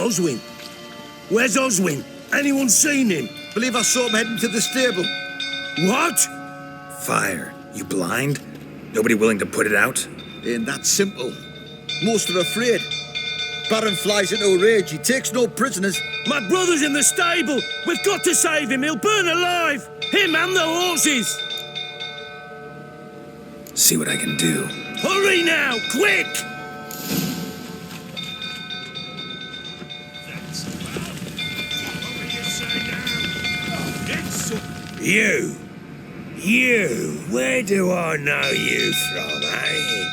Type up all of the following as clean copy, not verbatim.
Oswin? Where's Oswin? Anyone seen him? Believe I saw him heading to the stable. What? Fire. You blind? Nobody willing to put it out? Ain't that simple. Most are afraid. Baron flies into a rage. He takes no prisoners. My brother's in the stable. We've got to save him. He'll burn alive. Him and the horses. See what I can do. Hurry now, quick! You, where do I know you from, eh?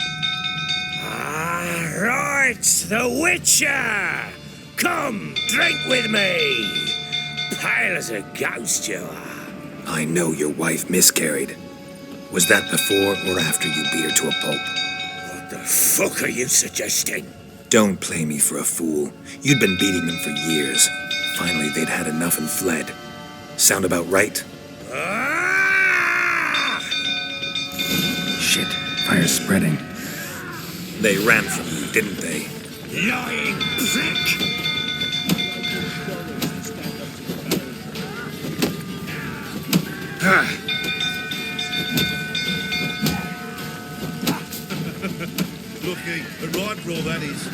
Ah, right, the Witcher! Come, drink with me! Pale as a ghost you are. I know your wife miscarried. Was that before or after you beat her to a pulp? What the fuck are you suggesting? Don't play me for a fool. You'd been beating them for years. Finally, they'd had enough and fled. Sound about right? Shit, fire's spreading. They ran from you, didn't they? Lying prick! Lucky, a right roll that is.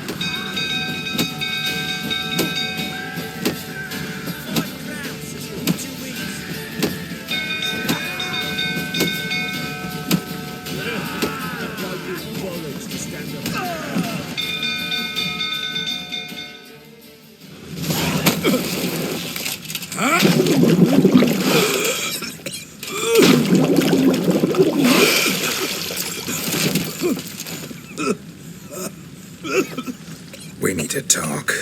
We need to talk.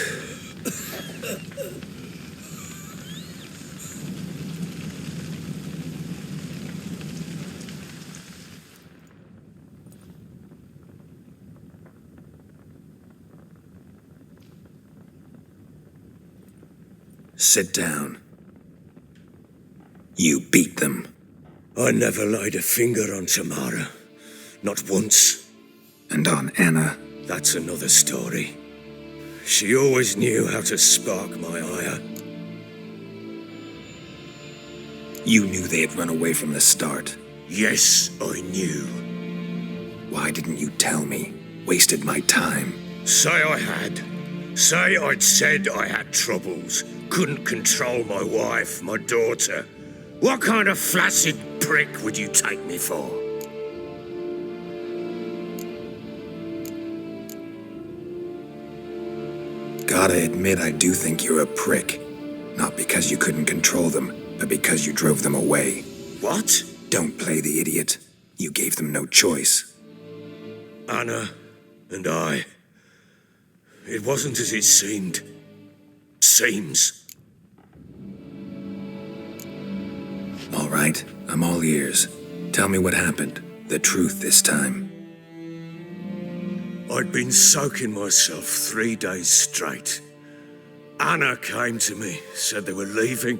Sit down. You beat them. I never laid a finger on Tamara. Not once. And on Anna. That's another story. She always knew how to spark my ire. You knew they had run away from the start. Yes, I knew. Why didn't you tell me? Wasted my time. Say I had. Say I'd said I had troubles. Couldn't control my wife, my daughter. What kind of flaccid prick would you take me for? Gotta admit, I do think you're a prick. Not because you couldn't control them, but because you drove them away. What? Don't play the idiot. You gave them no choice. Anna and I. It wasn't as it seemed. Seems. All right, I'm all ears. Tell me what happened. The truth this time. I'd been soaking myself 3 days straight. Anna came to me, said they were leaving.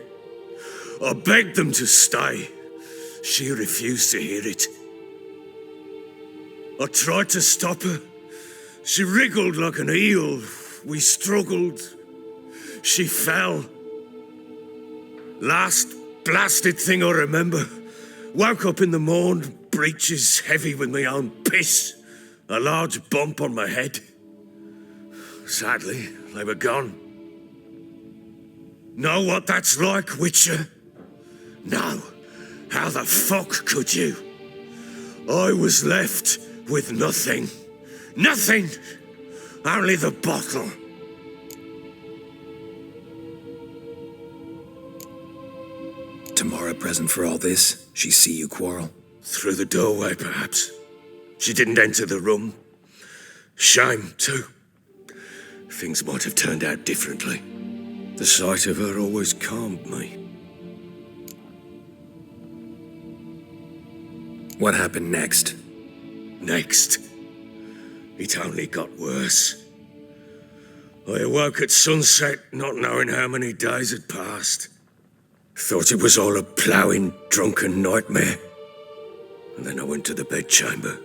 I begged them to stay. She refused to hear it. I tried to stop her. She wriggled like an eel. We struggled. She fell. Last blasted thing I remember. Woke up in the morn, breeches heavy with my own piss. A large bump on my head. Sadly, they were gone. Know what that's like, Witcher? No. How the fuck could you? I was left with nothing. Nothing! Only the bottle. Tamara present for all this? She see you quarrel? Through the doorway, perhaps. She didn't enter the room. Shame, too. Things might have turned out differently. The sight of her always calmed me. What happened next? Next, it only got worse. I awoke at sunset, not knowing how many days had passed. Thought it was all a ploughing, drunken nightmare. And then I went to the bedchamber,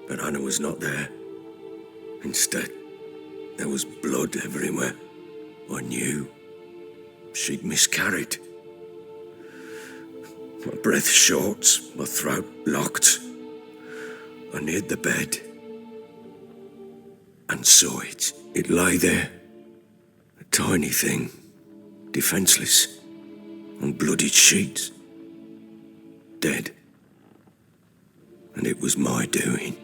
but Anna was not there. Instead, there was blood everywhere. I knew she'd miscarried. My breath short, my throat locked. I neared the bed and saw it. It lay there, a tiny thing, defenseless, on bloodied sheets, dead. And it was my doing.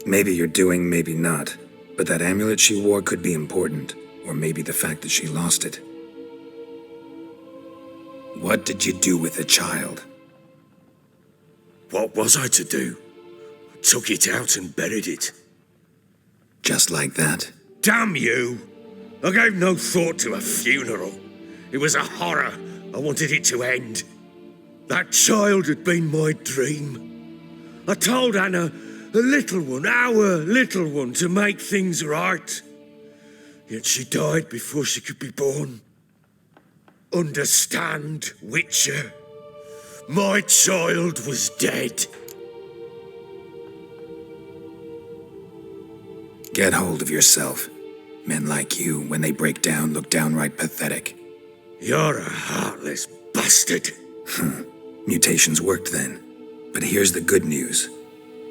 Maybe you're doing, maybe not. But that amulet she wore could be important. Or maybe the fact that she lost it. What did you do with the child? What was I to do? I took it out and buried it. Just like that? Damn you! I gave no thought to a funeral. It was a horror. I wanted it to end. That child had been my dream. I told Anna, the little one, our little one, to make things right. Yet she died before she could be born. Understand, Witcher? My child was dead. Get hold of yourself. Men like you, when they break down, look downright pathetic. You're a heartless bastard. Mutations worked then. But here's the good news.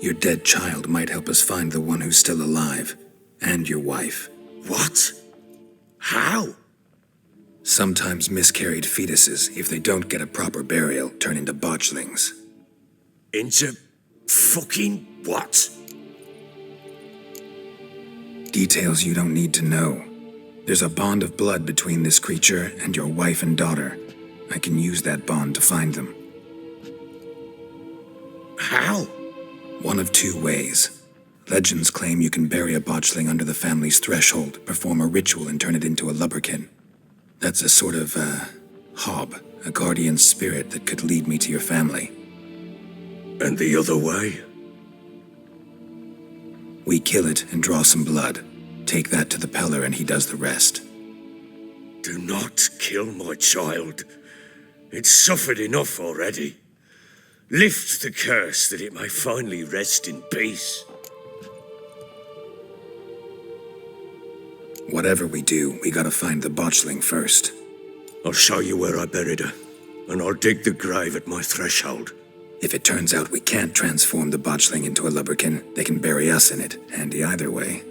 Your dead child might help us find the one who's still alive. And your wife. What? How? Sometimes miscarried fetuses, if they don't get a proper burial, turn into botchlings. Into fucking what? Details you don't need to know. There's a bond of blood between this creature and your wife and daughter. I can use that bond to find them. How? One of two ways. Legends claim you can bury a botchling under the family's threshold, perform a ritual, and turn it into a lubberkin. That's a sort of, hob, a guardian spirit that could lead me to your family. And the other way? We kill it and draw some blood. Take that to the Peller and he does the rest. Do not kill my child. It's suffered enough already. Lift the curse that it may finally rest in peace. Whatever we do, we gotta find the botchling first. I'll show you where I buried her, and I'll dig the grave at my threshold. If it turns out we can't transform the botchling into a lubberkin, they can bury us in it. Handy either way.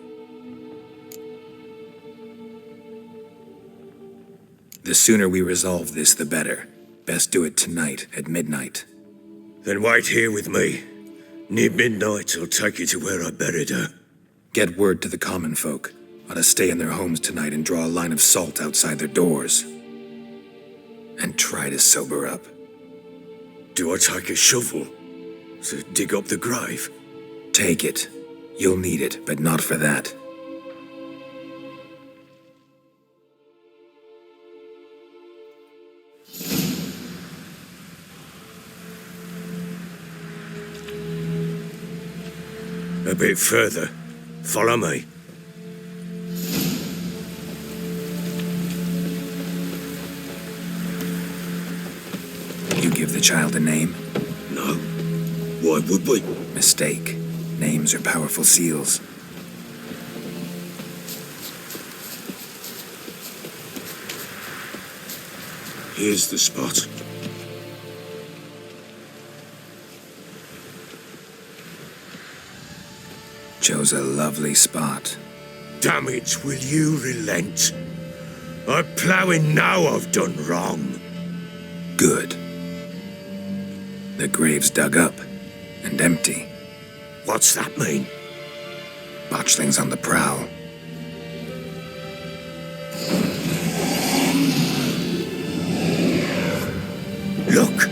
The sooner we resolve this, the better. Best do it tonight, at midnight. Then wait here with me. Near midnight, I'll take you to where I buried her. Get word to the common folk. Ought to stay in their homes tonight and draw a line of salt outside their doors. And try to sober up. Do I take a shovel to dig up the grave? Take it. You'll need it, but not for that. A bit further. Follow me. You give the child a name? No. Why would we? Mistake. Names are powerful seals. Here's the spot. Chose a lovely spot. Damn it, will you relent? I'm ploughing now I've done wrong. Good. The grave's dug up and empty. What's that mean? Botchling's on the prowl. Look!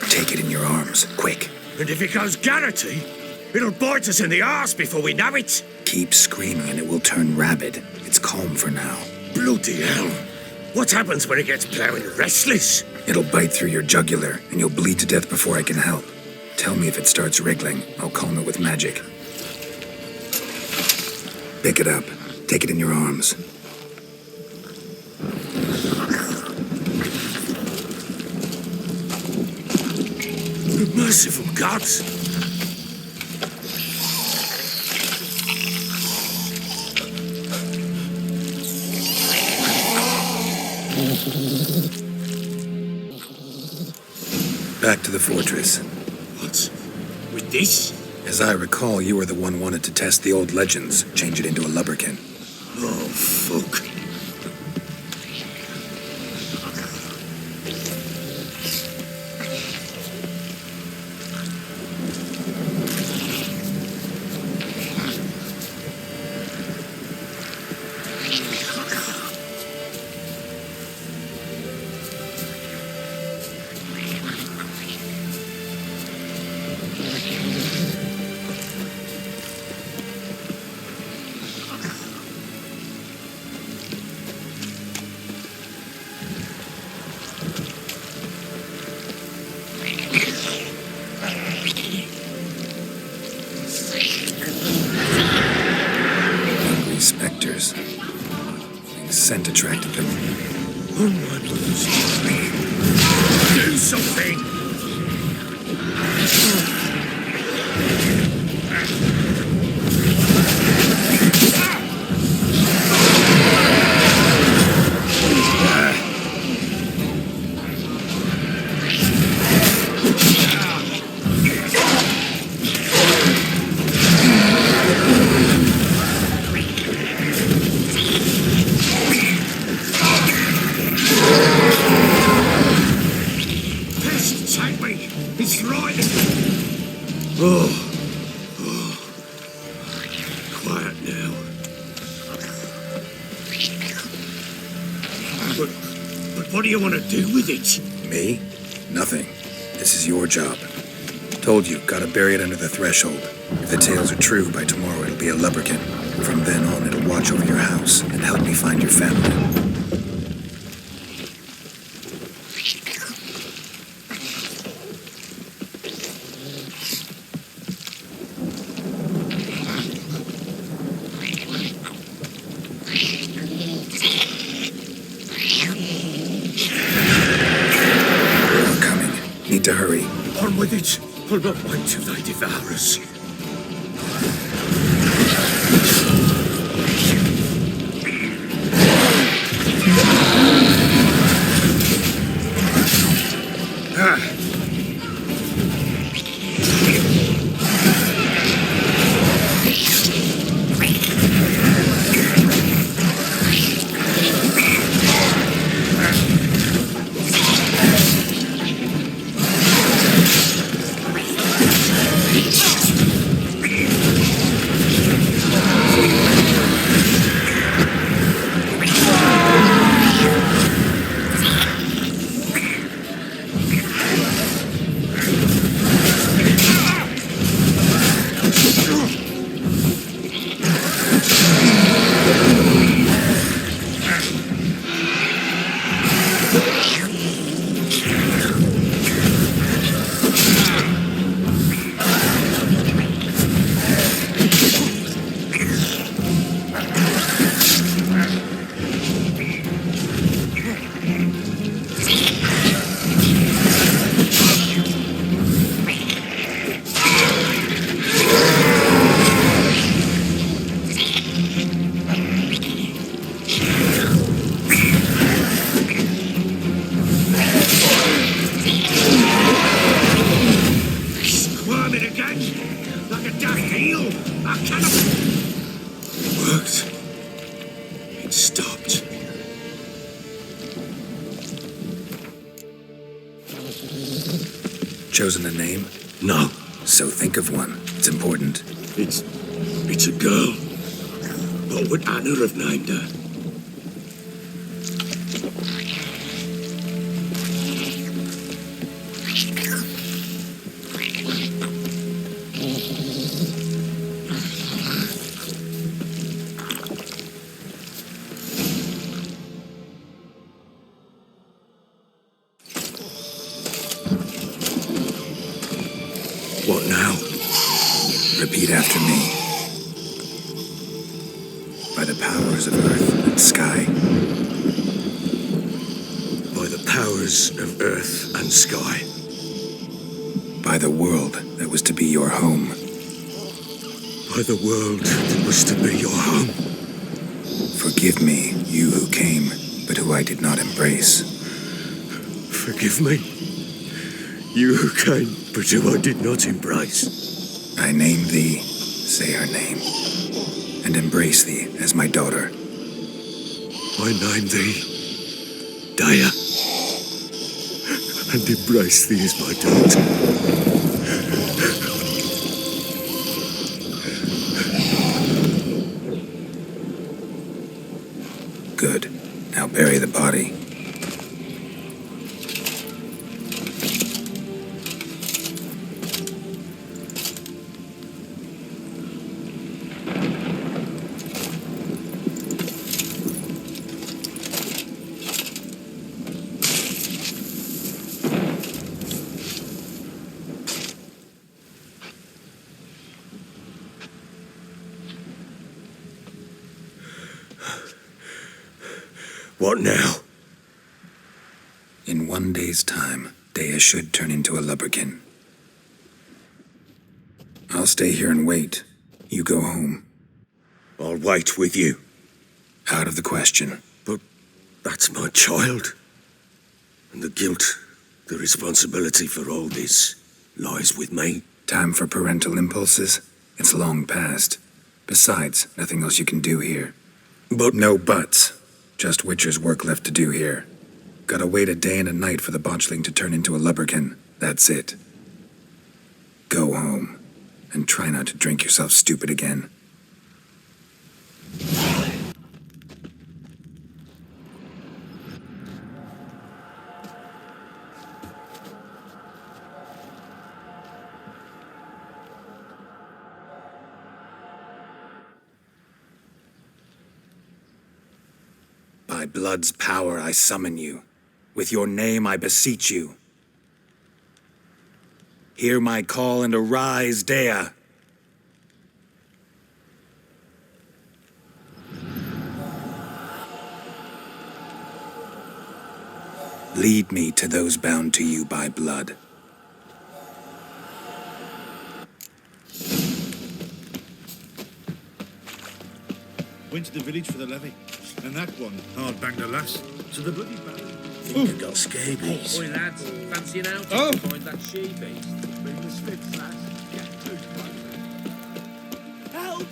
Take it in your arms, quick. And if it goes Garrity, it'll bite us in the arse before we know it. Keep screaming and it will turn rabid. It's calm for now. Bloody hell. What happens when it gets ploughing restless? It'll bite through your jugular and you'll bleed to death before I can help. Tell me if it starts wriggling. I'll calm it with magic. Pick it up. Take it in your arms. Merciful gods! Back to the fortress. What? With this? As I recall, you were the one wanted to test the old legends, change it into a lubberkin. Oh, fuck. Specters. Scent attracted them. Oh, my mother's do something! Take me! It's right! Oh. Quiet now. But what do you want to do with it? Me? Nothing. This is your job. Told you, gotta bury it under the threshold. If the tales are true, by tomorrow it'll be a lubberkin. From then on, it'll watch over your house and help me find your family. Need to hurry. On with it. I'll not wait till they devour us. Chosen a name? No. So think of one. It's important. It's a girl. What would Anna have named her? What now? Repeat after me. powers of earth and sky. By the powers of earth and sky. By the world that was to be your home. By the world that was to be your home. Forgive me, you who came, but who I did not embrace. Forgive me. You who came, but who I did not embrace. I name thee, say her name, and embrace thee as my daughter. I name thee Daya, and embrace thee as my daughter. Good. Now bury the body. What now? In 1 day's time, Dea should turn into a lubberkin. I'll stay here and wait. You go home. I'll wait with you. Out of the question. But that's my child. And the guilt, the responsibility for all this lies with me. Time for parental impulses? It's long past. Besides, nothing else you can do here. But No buts. Just Witcher's work left to do here. Gotta wait a day and a night for the botchling to turn into a lubberkin. That's it. Go home. And try not to drink yourself stupid again. By blood's power I summon you. With your name I beseech you. Hear my call and arise, Dea. Lead me to those bound to you by blood. Went to the village for the levy. And that one hard banged a lass. So the bloody bang. think I got scabies. Oi, lads, fancy an outing Oh. to find that she-beast? Bring the sticks, lads. Get good, help!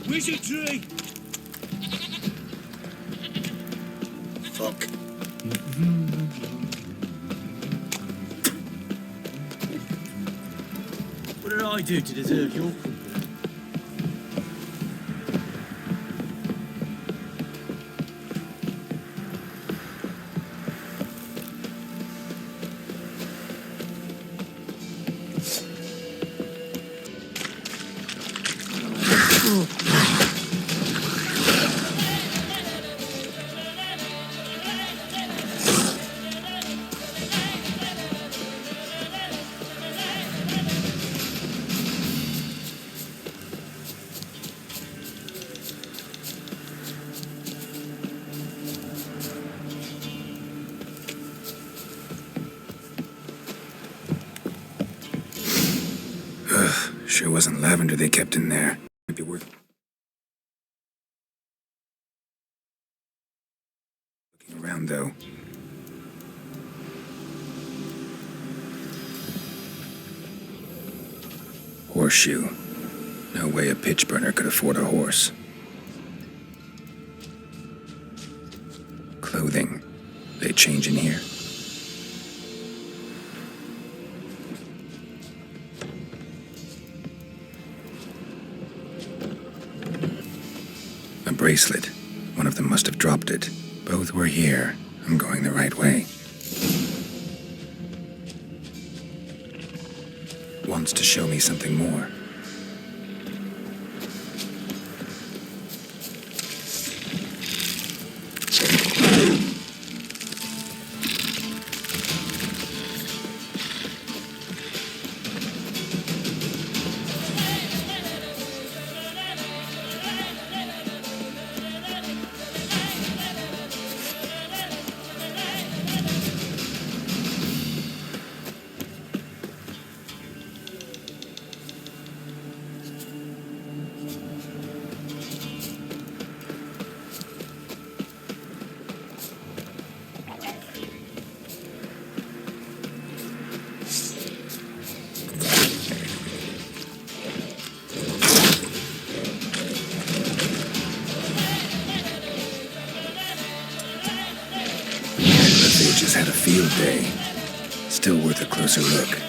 Where's your tree? Fuck. What did I do to deserve your company? Sure wasn't lavender they kept in there. Might be worth looking around, though. Horseshoe. No way a pitch burner could afford a horse. Clothing. They change in here. A bracelet. One of them must have dropped it. Both were here. I'm going the right way. Wants to show me something more. Just had a field day. Still worth a closer look.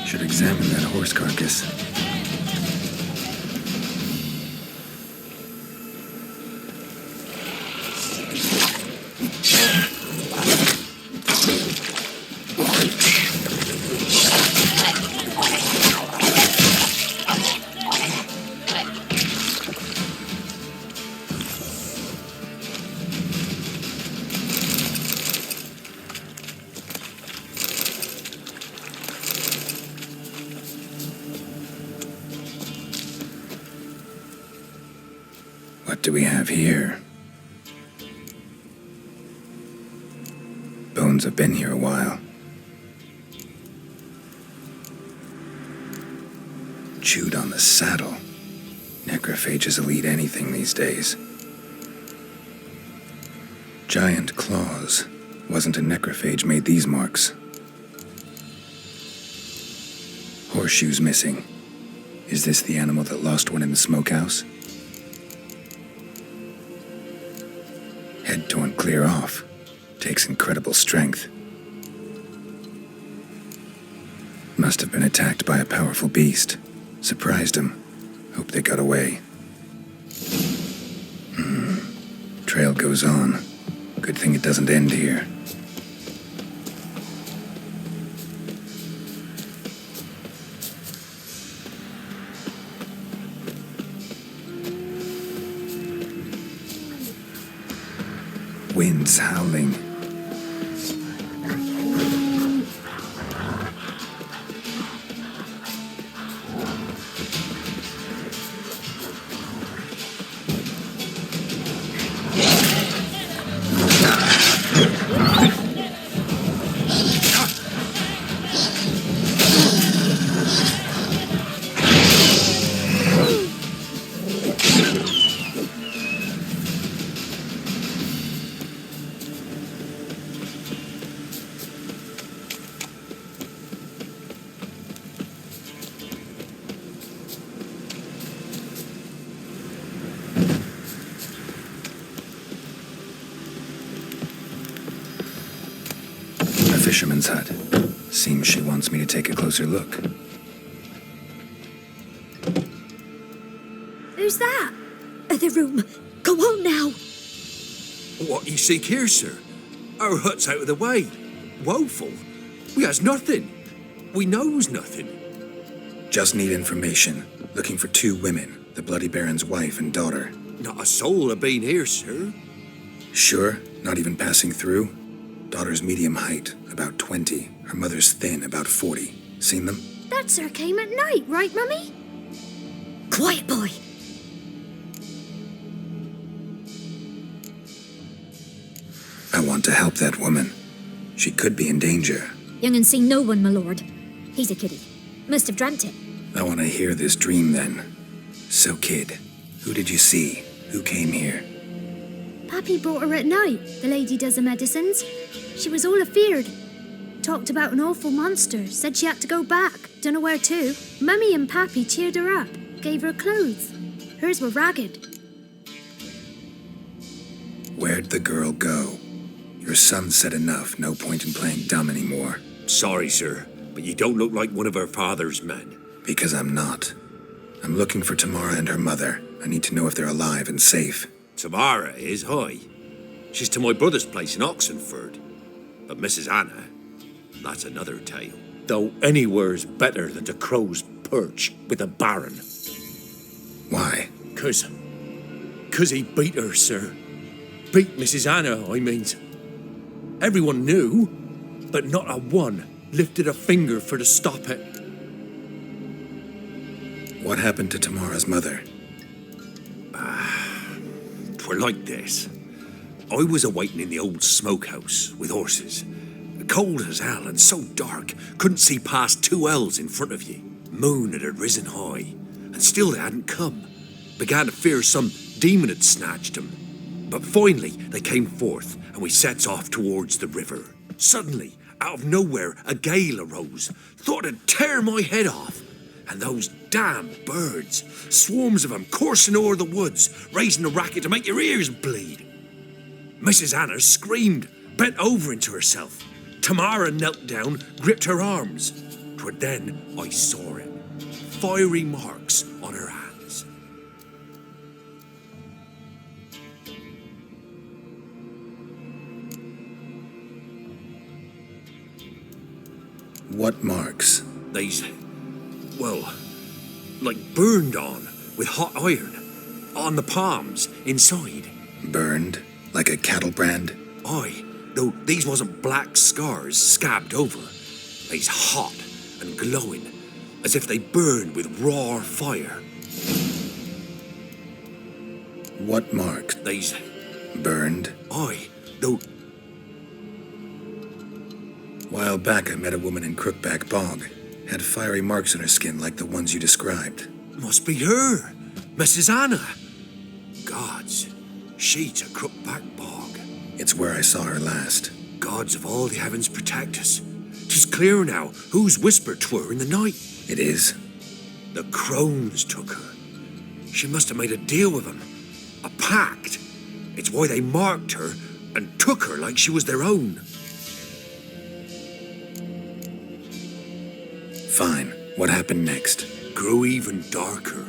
Should examine that horse carcass. What do we have here? Bones have been here a while. Chewed on the saddle. Necrophages will eat anything these days. Giant claws. Wasn't a necrophage made these marks. Horseshoes missing. Is this the animal that lost one in the smokehouse? Head torn clear off. Takes incredible strength. Must have been attacked by a powerful beast. Surprised him. Hope they got away. Trail goes on. Good thing it doesn't end here. Winds howling. Fisherman's hut. Seems she wants me to take a closer look. Who's that? The room. Go on now. What you seek here, sir? Our hut's out of the way. Woeful. We has nothing. We knows nothing. Just need information. Looking for 2 women. The Bloody Baron's wife and daughter. Not a soul have been here, sir. Sure? Not even passing through? Daughter's medium height, about 20. Her mother's thin, about 40. Seen them? That sir came at night, right, Mummy? Quiet, boy. I want to help that woman. She could be in danger. Young and seen no one, my lord. He's a kiddie. Must have dreamt it. I want to hear this dream then. So, kid, who did you see? Who came here? Pappy brought her at night. The lady does the medicines. She was all afeared. Talked about an awful monster. Said she had to go back. Dunno where to. Mummy and Pappy cheered her up. Gave her clothes. Hers were ragged. Where'd the girl go? Your son said enough. No point in playing dumb anymore. Sorry, sir, but you don't look like one of our father's men. Because I'm not. I'm looking for Tamara and her mother. I need to know if they're alive and safe. Tamara is, aye. She's to my brother's place in Oxenford. But Mrs. Anna, that's another tale. Though anywhere's better than to Crow's Perch with a baron. Why? 'Cause he beat her, sir. Beat Mrs. Anna, I means. Everyone knew, but not a one lifted a finger for to stop it. What happened to Tamara's mother? Twere like this. I was awaiting in the old smokehouse with horses. Cold as hell and so dark, couldn't see past 2 ells in front of ye. Moon had risen high, and still they hadn't come. Began to fear some demon had snatched them. But finally they came forth, and we sets off towards the river. Suddenly, out of nowhere, a gale arose. Thought it'd tear my head off. And those damn birds, swarms of them coursing o'er the woods, raising a racket to make your ears bleed. Mrs. Anna screamed, bent over into herself. Tamara knelt down, gripped her arms. 'Twere then I saw it. Fiery marks on her hands. What marks? They's, well, like burned on with hot iron. On the palms, inside. Burned? Like a cattle brand? Aye, though these wasn't black scars scabbed over. They's hot and glowing, as if they burned with raw fire. What marks? They's, Burned? aye, though, While back I met a woman in Crookback Bog. Had fiery marks on her skin like the ones you described. must be her, Mrs. Anna. Gods, she's a Crookback Bog. It's where I saw her last. Gods of all the heavens protect us. 'Tis clear now whose whisper 'twere in the night. It is? The crones took her. She must have made a deal with them. A pact. It's why they marked her and took her like she was their own. Fine. What happened next? Grew even darker.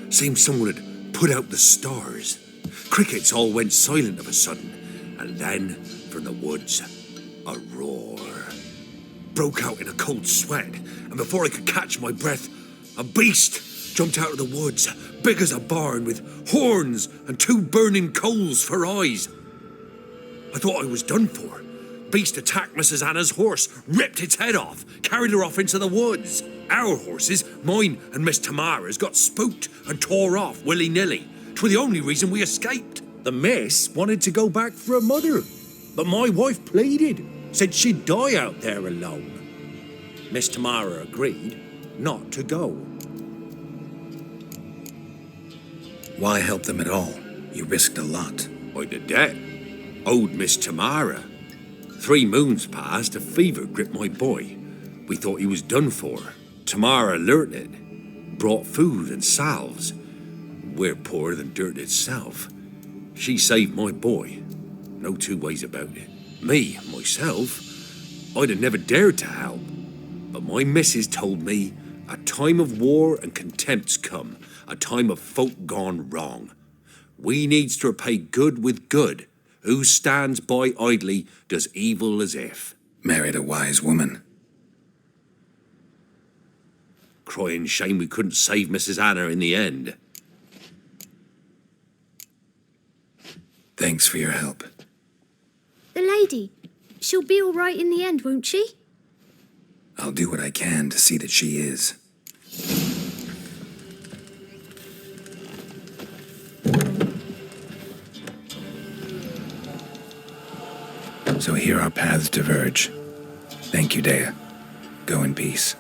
Seemed someone had put out the stars. Crickets all went silent of a sudden. And then, from the woods, a roar. Broke out in a cold sweat, and before I could catch my breath, a beast jumped out of the woods, big as a barn, with horns and 2 burning coals for eyes. I thought I was done for. Beast attacked Mrs. Anna's horse, ripped its head off, carried her off into the woods. Our horses, mine and Miss Tamara's, got spooked and tore off willy-nilly. 'Twere the only reason we escaped. The miss wanted to go back for her mother, but my wife pleaded, said she'd die out there alone. Miss Tamara agreed not to go. Why help them at all? You risked a lot. By the debt. Owed Miss Tamara. 3 moons passed, a fever gripped my boy. We thought he was done for. Tamara learnt it. Brought food and salves. We're poorer than dirt itself. She saved my boy. No 2 ways about it. Me, myself, I'd have never dared to help. But my missus told me a time of war and contempt's come. A time of folk gone wrong. We needs to repay good with good. Who stands by idly does evil as if. Married a wise woman. Crying shame we couldn't save Mrs. Anna in the end. Thanks for your help. The lady, she'll be all right in the end, won't she? I'll do what I can to see that she is. So here our paths diverge. Thank you, Dea. Go in peace.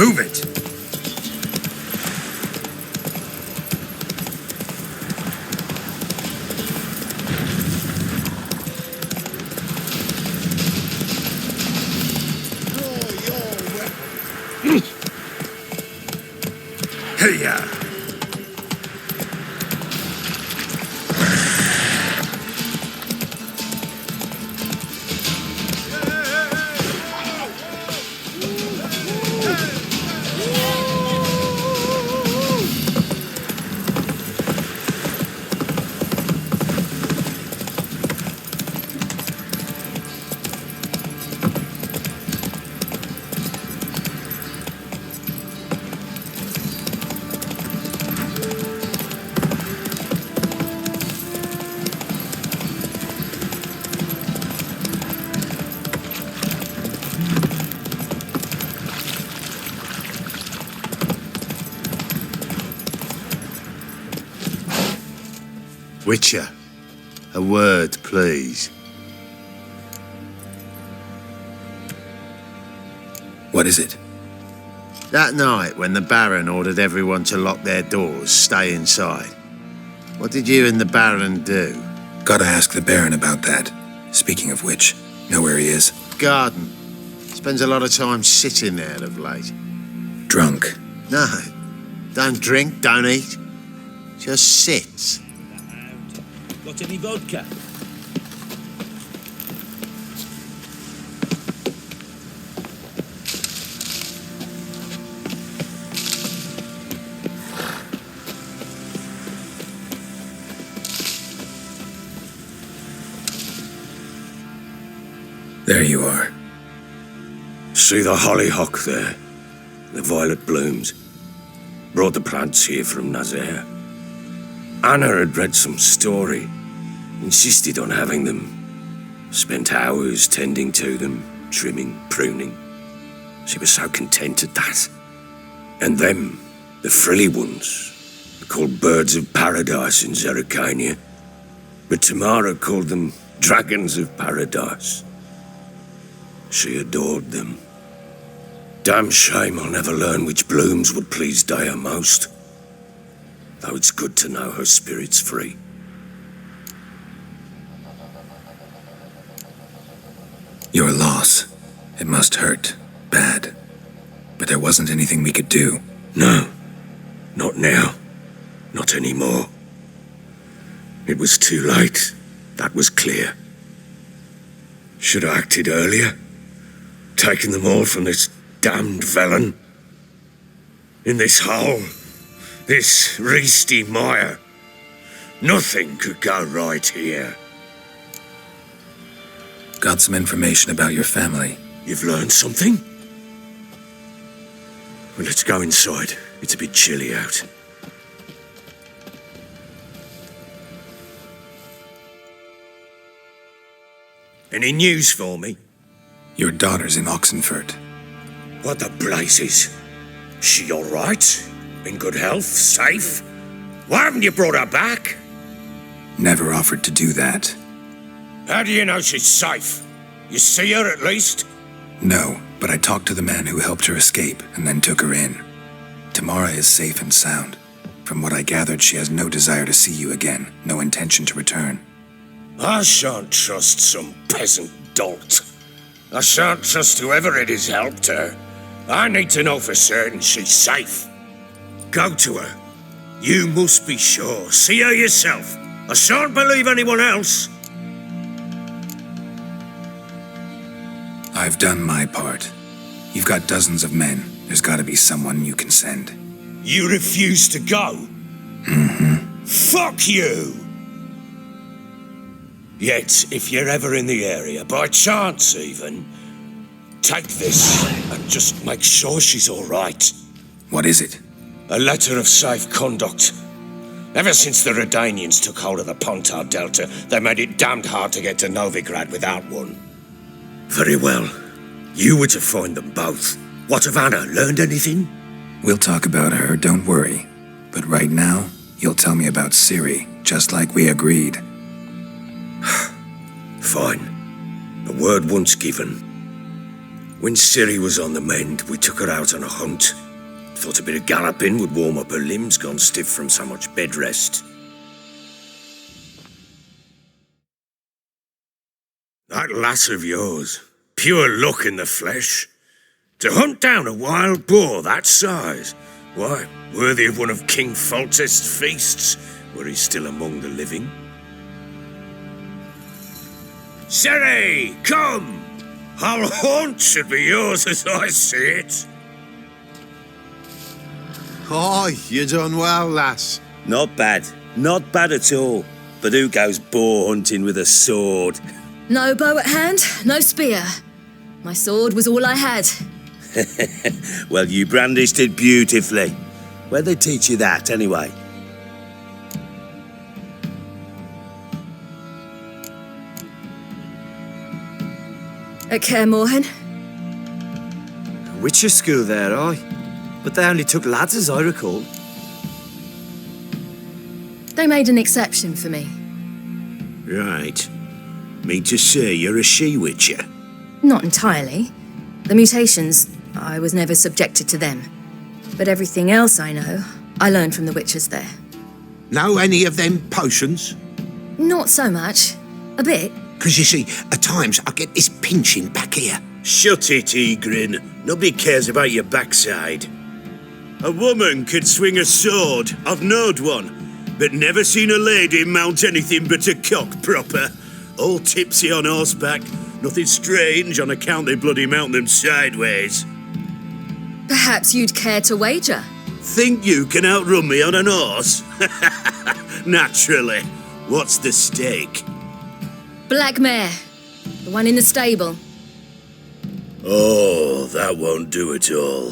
Move it! Hey-ya! Witcher, a word, please. What is it? That night when the Baron ordered everyone to lock their doors, stay inside. What did you and the Baron do? Gotta ask the Baron about that. Speaking of which, know where he is? Garden. Spends a lot of time sitting there of late. Drunk. No, don't drink, don't eat. Just sits. Got any vodka? There you are. See the hollyhock there? The violet blooms. Brought the plants here from Nazaire. Anna had read some story. Insisted on having them. Spent hours tending to them, trimming, pruning. She was so content at that. And them, the frilly ones, are called birds of paradise in Zerrikania. But Tamara called them dragons of paradise. She adored them. Damn shame I'll never learn which blooms would please Daya most. Though it's good to know her spirit's free. Your loss. It must hurt. Bad. But there wasn't anything we could do. No. Not now. Not anymore. It was too late. That was clear. Should have acted earlier. Taken them all from this damned Velen. In this hole. This Reesty mire. Nothing could go right here. Got some information about your family. You've learned something? Well, let's go inside. It's a bit chilly out. Any news for me? Your daughter's in Oxenfurt. What the blazes? She all right? In good health? Safe? Why haven't you brought her back? Never offered to do that. How do you know she's safe? You see her at least? No, but I talked to the man who helped her escape and then took her in. Tamara is safe and sound. From what I gathered, she has no desire to see you again, no intention to return. I shan't trust some peasant dolt. I shan't trust whoever it is helped her. I need to know for certain she's safe. Go to her. You must be sure. See her yourself. I shan't believe anyone else. I've done my part. You've got dozens of men. There's gotta be someone you can send. You refuse to go? Mm-hmm. Fuck you! Yet, if you're ever in the area, by chance even, take this and just make sure she's all right. What is it? A letter of safe conduct. Ever since the Redanians took hold of the Pontar Delta, they made it damned hard to get to Novigrad without one. Very well. You were to find them both. What of Anna? Learned anything? We'll talk about her, don't worry. But right now, you'll tell me about Ciri, just like we agreed. Fine. A word once given. When Ciri was on the mend, we took her out on a hunt. Thought a bit of galloping would warm up her limbs, gone stiff from so much bed rest. That lass of yours, pure luck in the flesh. To hunt down a wild boar that size, why, worthy of one of King Foltest's feasts, were he still among the living. Ciri, come! Our haunt should be yours as I see it. Aye, you done well, lass. Not bad. Not bad at all. But who goes boar hunting with a sword? No bow at hand, no spear. My sword was all I had. Well, you brandished it beautifully. Where'd they teach you that, anyway? At Kaer Morhen. Witcher school there, aye. But they only took lads, as I recall. They made an exception for me. Right. Mean to say you're a she-witcher? Not entirely. The mutations, I was never subjected to them. But everything else I know, I learned from the witches there. Know any of them potions? Not so much. A bit. 'Cause you see, at times I get this pinching back here. Shut it, Egrin. Nobody cares about your backside. A woman could swing a sword. I've knowed one. But never seen a lady mount anything but a cock proper. All tipsy on horseback. Nothing strange on account they bloody mount them sideways. Perhaps you'd care to wager? Think you can outrun me on an horse? Naturally. What's the stake? Black mare. The one in the stable. Oh, that won't do at all.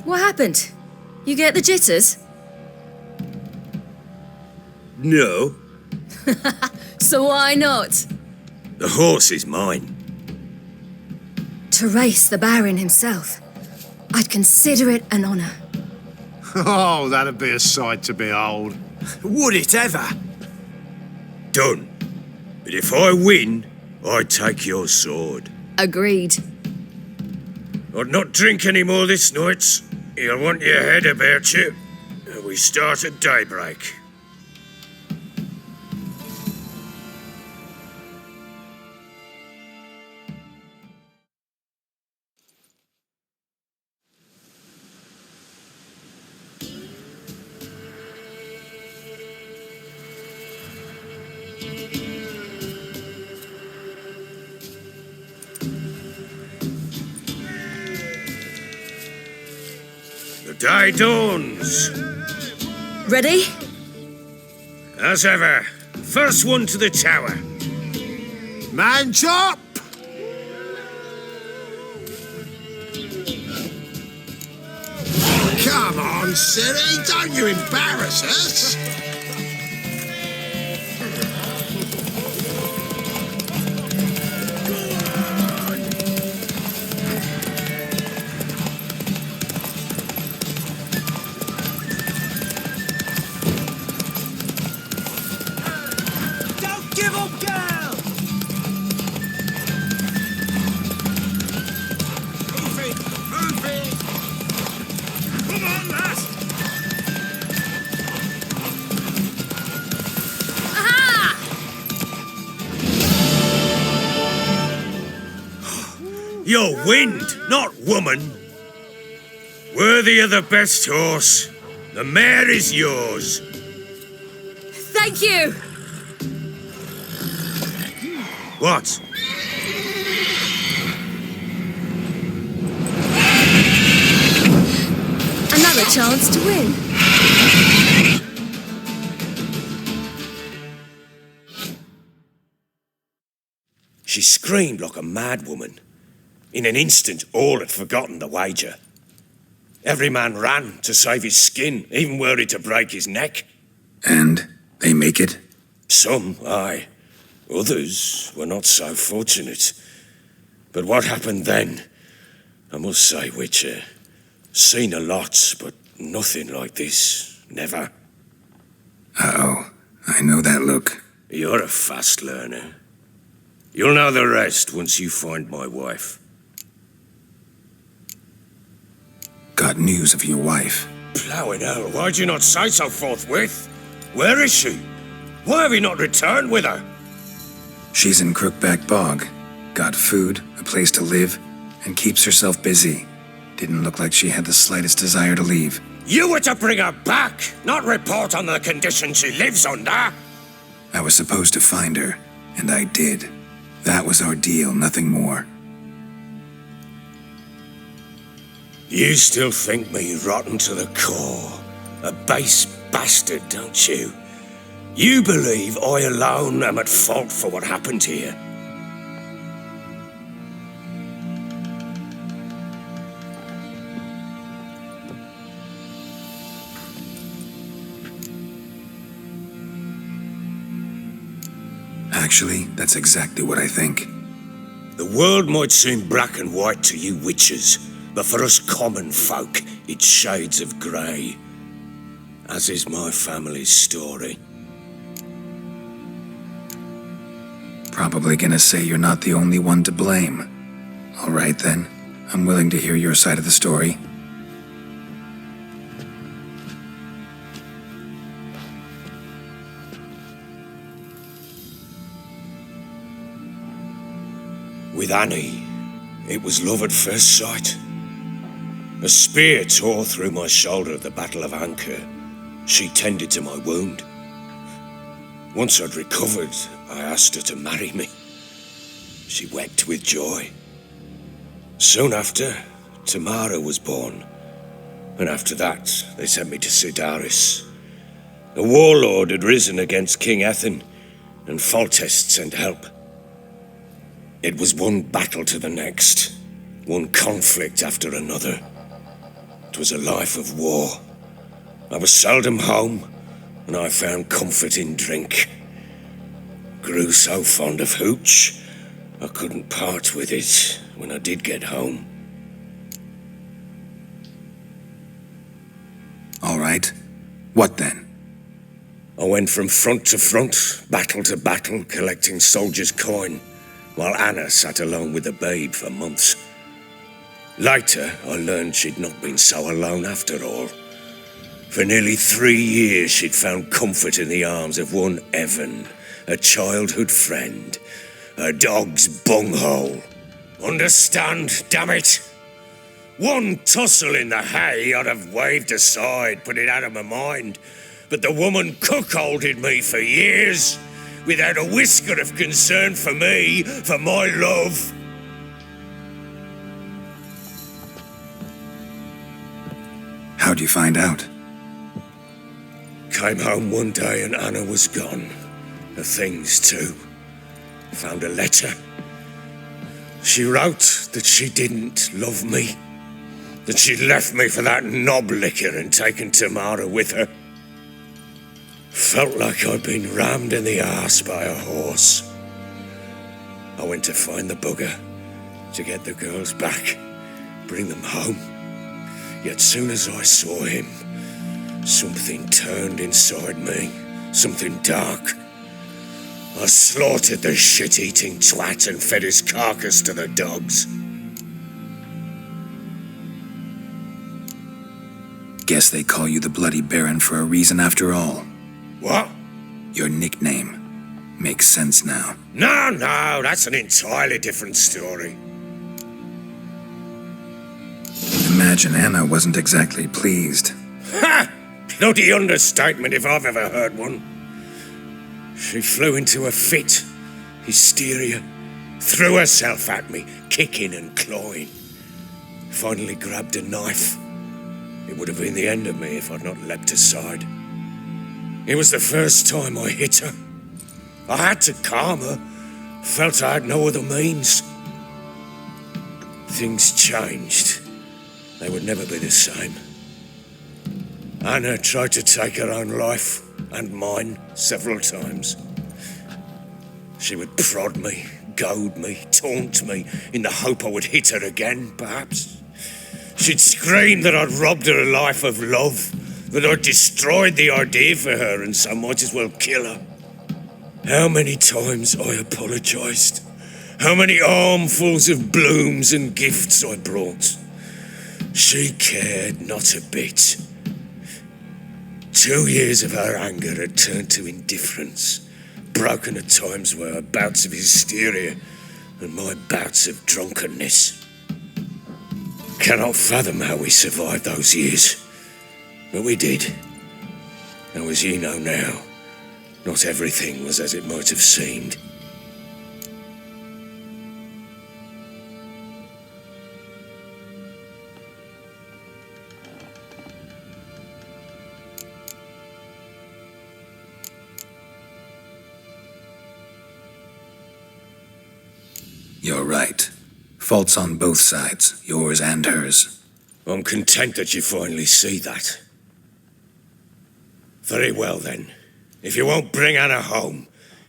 What happened? You get the jitters? No. So why not? The horse is mine. To race the Baron himself. I'd consider it an honour. Oh, that'd be a sight to behold. Would it ever? Done. But if I win, I take your sword. Agreed. I'd not drink any more this night. You'll want your head about you. We start at daybreak. The day dawns. Ready? As ever, first one to the tower. Man chop! Come on, Ciri, don't you embarrass us! You're wind, not woman. Worthy of the best horse. The mare is yours. Thank you! What? Another chance to win. She screamed like a mad woman. In an instant, all had forgotten the wager. Every man ran to save his skin, even were he to break his neck. And they make it? Some, aye. Others were not so fortunate. But what happened then? I must say, Witcher, seen a lot, but nothing like this. Never. Uh-oh. I know that look. You're a fast learner. You'll know the rest once you find my wife. Got news of your wife. Plowing hell, why'd you not say so forthwith? Where is she? Why have you not returned with her? She's in Crookback Bog. Got food, a place to live, and keeps herself busy. Didn't look like she had the slightest desire to leave. You were to bring her back, not report on the conditions she lives under. I was supposed to find her, and I did. That was our deal, nothing more. You still think me rotten to the core. A base bastard, don't you? You believe I alone am at fault for what happened here. Actually, that's exactly what I think. The world might seem black and white to you witches, but for us common folk, it's shades of grey. As is my family's story. Probably gonna say you're not the only one to blame. All right then, I'm willing to hear your side of the story. With Annie, it was love at first sight. A spear tore through my shoulder at the Battle of Anchor. She tended to my wound. Once I'd recovered, I asked her to marry me. She wept with joy. Soon after, Tamara was born. And after that, they sent me to Sidaris. A warlord had risen against King Ethan, and Foltest sent help. It was one battle to the next, one conflict after another. It was a life of war. I was seldom home, and I found comfort in drink. Grew so fond of hooch, I couldn't part with it when I did get home. All right. What then? I went from front to front, battle to battle, collecting soldiers' coin, while Anna sat alone with the babe for months. Later, I learned she'd not been so alone after all. For nearly 3 years, she'd found comfort in the arms of one Evan, a childhood friend, a dog's bunghole. Understand, damn it? One tussle in the hay I'd have waved aside, put it out of my mind, but the woman cuckolded me for years, without a whisker of concern for me, for my love. How'd you find out? Came home one day and Anna was gone. Her things too. Found a letter. She wrote that she didn't love me. That she'd left me for that knob licker and taken Tamara with her. Felt like I'd been rammed in the arse by a horse. I went to find the bugger, to get the girls back, bring them home. Yet soon as I saw him, something turned inside me, something dark. I slaughtered the shit-eating twat and fed his carcass to the dogs. Guess they call you the Bloody Baron for a reason after all. What? Your nickname. Makes sense now. No, that's an entirely different story. Imagine Anna wasn't exactly pleased. Ha! Bloody understatement if I've ever heard one. She flew into a fit, hysteria, threw herself at me, kicking and clawing. Finally grabbed a knife. It would have been the end of me if I'd not leapt aside. It was the first time I hit her. I had to calm her. Felt I had no other means. Things changed. They would never be the same. Anna tried to take her own life, and mine, several times. She would prod me, goad me, taunt me, in the hope I would hit her again, perhaps. She'd scream that I'd robbed her life of love, that I'd destroyed the idea for her, and so might as well kill her. How many times I apologised, How many armfuls of blooms and gifts I brought. She cared not a bit. 2 years of her anger had turned to indifference, broken at times by her bouts of hysteria and my bouts of drunkenness. Cannot fathom how we survived those years, but we did. Now, as you know now, not everything was as it might have seemed. You're right. Faults on both sides, yours and hers. I'm content that you finally see that. Very well then. If you won't bring Anna home,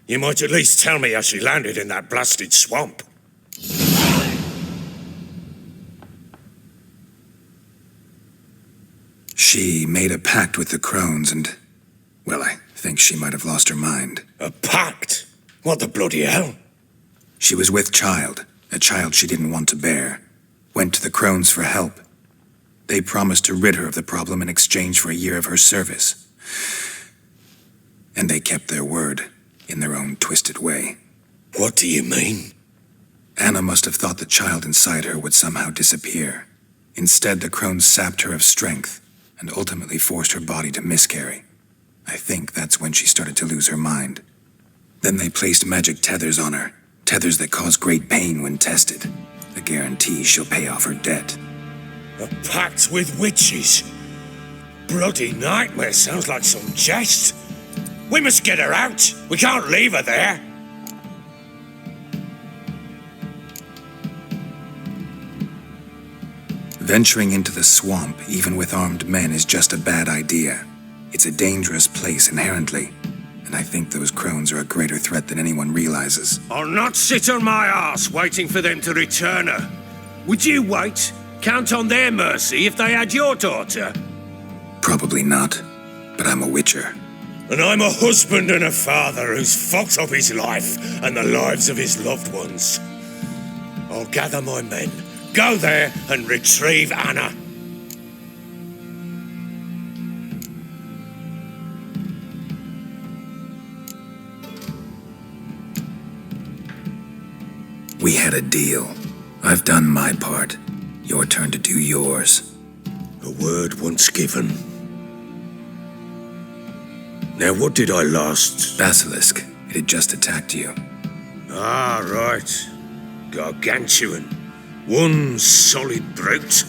you might at least tell me how she landed in that blasted swamp. She made a pact with the crones and, well, I think she might have lost her mind. A pact? What the bloody hell? She was with child, a child she didn't want to bear. Went to the crones for help. They promised to rid her of the problem in exchange for a year of her service. And they kept their word, in their own twisted way. What do you mean? Anna must have thought the child inside her would somehow disappear. Instead, the crones sapped her of strength, and ultimately forced her body to miscarry. I think that's when she started to lose her mind. Then they placed magic tethers on her, tethers that cause great pain when tested. A guarantee she'll pay off her debt. A pact with witches? Bloody nightmare, sounds like some jest. We must get her out. We can't leave her there. Venturing into the swamp, even with armed men, is just a bad idea. It's a dangerous place inherently, and I think those crones are a greater threat than anyone realizes. I'll not sit on my arse waiting for them to return her. Would you wait? Count on their mercy if they had your daughter? Probably not, but I'm a witcher. And I'm a husband and a father who's fucked up his life and the lives of his loved ones. I'll gather my men, go there and retrieve Anna. We had a deal. I've done my part. Your turn to do yours. A word once given. Now, what did I last? Basilisk. It had just attacked you. Ah, right. Gargantuan. One solid brute.